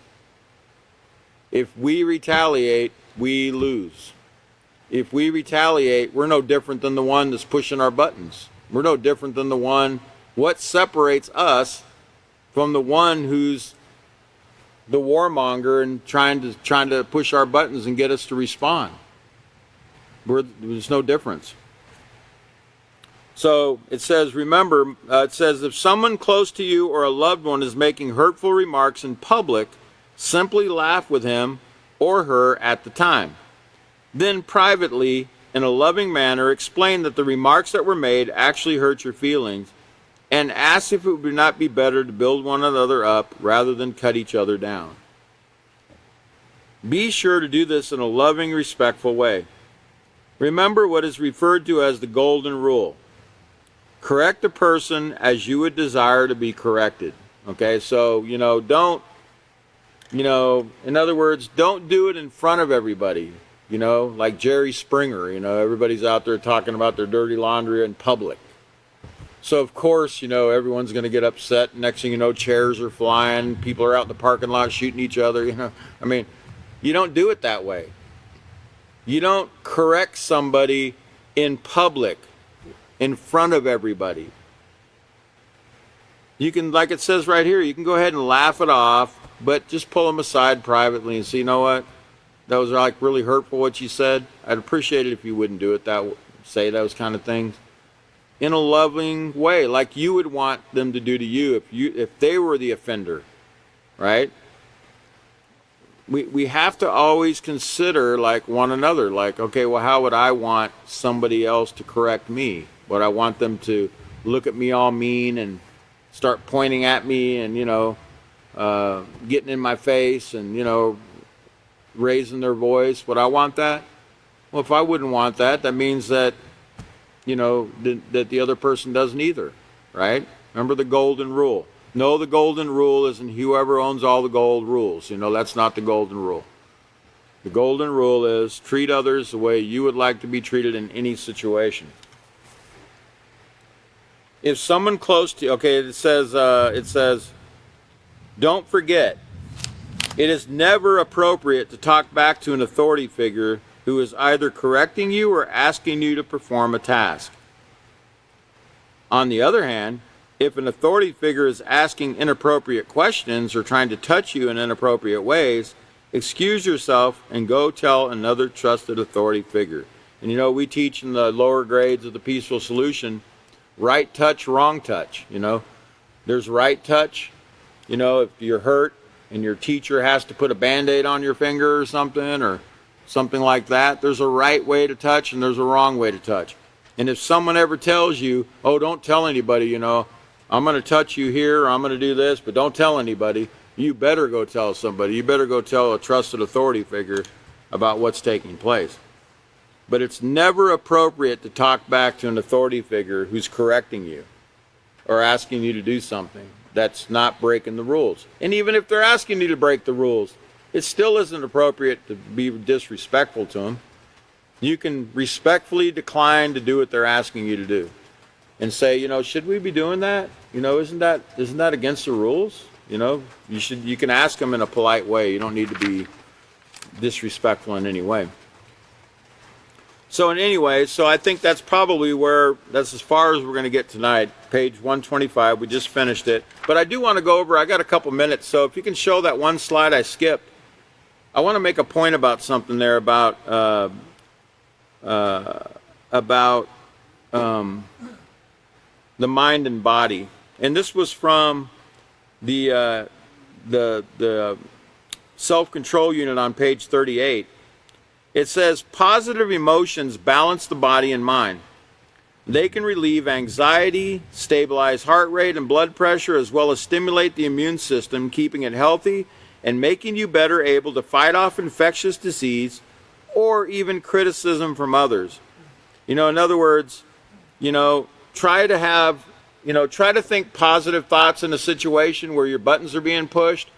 If we retaliate, we lose. If we retaliate, we're no different than the one that's pushing our buttons. We're no different than the one. What separates us from the one who's the warmonger and trying to push our buttons and get us to respond? There's no difference. So it says, remember, it says, if someone close to you or a loved one is making hurtful remarks in public, simply laugh with him or her at the time. Then privately, in a loving manner, explain that the remarks that were made actually hurt your feelings, and ask if it would not be better to build one another up rather than cut each other down. Be sure to do this in a loving, respectful way. Remember what is referred to as the golden rule. Correct a person as you would desire to be corrected. Okay, so, you know, don't, you know, in other words, don't do it in front of everybody. You know, like Jerry Springer, you know, everybody's out there talking about their dirty laundry in public. So of course, everyone's going to get upset. Next thing you know, chairs are flying. People are out in the parking lot shooting each other. I mean, you don't do it that way. You don't correct somebody in public, in front of everybody. You can, like it says right here, you can go ahead and laugh it off, but just pull them aside privately and say, you know what? That was like really hurtful what you said. I'd appreciate it if you wouldn't do it say those kind of things in a loving way, like you would want them to do to you if they were the offender, right? We have to always consider like one another, like, okay, well, how would I want somebody else to correct me? Would I want them to look at me all mean and start pointing at me and, getting in my face and, raising their voice? Would I want that? Well, if I wouldn't want that, that means that, that the other person doesn't either, right? Remember the golden rule. No, the golden rule isn't whoever owns all the gold rules. That's not the golden rule. The golden rule is treat others the way you would like to be treated in any situation. If someone close to you, okay, it says, don't forget, it is never appropriate to talk back to an authority figure who is either correcting you or asking you to perform a task. On the other hand, if an authority figure is asking inappropriate questions or trying to touch you in inappropriate ways, excuse yourself and go tell another trusted authority figure. And we teach in the lower grades of the Peaceful Solution, right touch, wrong touch. There's right touch. If you're hurt and your teacher has to put a Band-Aid on your finger or something like that, there's a right way to touch and there's a wrong way to touch. And if someone ever tells you, oh, don't tell anybody, I'm going to touch you here, or I'm going to do this, but don't tell anybody, you better go tell somebody. You better go tell a trusted authority figure about what's taking place. But it's never appropriate to talk back to an authority figure who's correcting you or asking you to do something that's not breaking the rules. And even if they're asking you to break the rules, it still isn't appropriate to be disrespectful to them. You can respectfully decline to do what they're asking you to do and say, should we be doing that? Isn't that against the rules? You can ask them in a polite way. You don't need to be disrespectful in any way. So I think that's probably that's as far as we're going to get tonight. Page 125, we just finished it. But I do want to go over, I got a couple minutes, so if you can show that one slide I skipped. I want to make a point about something there about the mind and body. And this was from the self-control unit on page 38. It says, positive emotions balance the body and mind. They can relieve anxiety, stabilize heart rate and blood pressure, as well as stimulate the immune system, keeping it healthy and making you better able to fight off infectious disease or even criticism from others. In other words, try to think positive thoughts in a situation where your buttons are being pushed,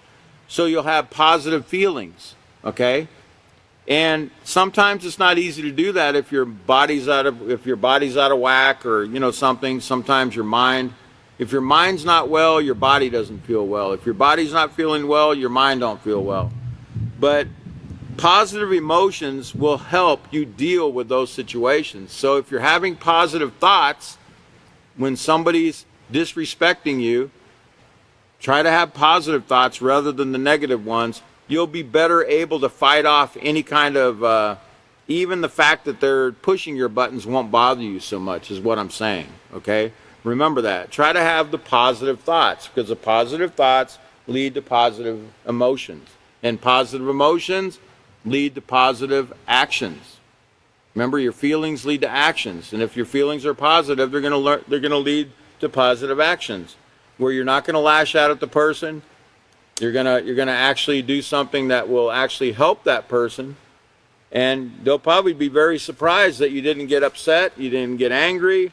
so you'll have positive feelings, okay? And sometimes it's not easy to do that if your body's out of whack or something. Sometimes if your mind's not well, your body doesn't feel well. If your body's not feeling well, your mind don't feel well. But positive emotions will help you deal with those situations. So if you're having positive thoughts when somebody's disrespecting you, try to have positive thoughts rather than the negative ones. You'll be better able to fight off any kind of, even the fact that they're pushing your buttons won't bother you so much, is what I'm saying, okay? Remember that. Try to have the positive thoughts, because the positive thoughts lead to positive emotions. And positive emotions lead to positive actions. Remember, your feelings lead to actions. And if your feelings are positive, they're going to lead to positive actions, where you're not going to lash out at the person. You're gonna actually do something that will actually help that person, and they'll probably be very surprised that you didn't get upset, you didn't get angry,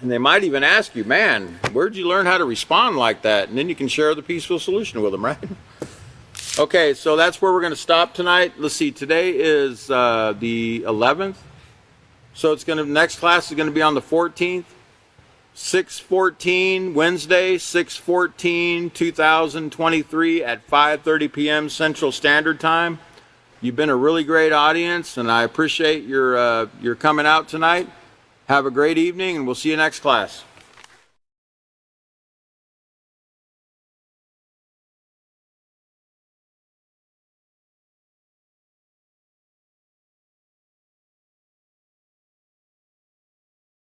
and they might even ask you, man, where'd you learn how to respond like that? And then you can share the peaceful solution with them, right? Okay, so that's where we're going to stop tonight. Let's see, today is the 11th, so next class is going to be on the 14th. 6/14, Wednesday, 6/14/2023 at 5:30 p.m. Central Standard Time. You've been a really great audience, and I appreciate your coming out tonight. Have a great evening, and we'll see you next class.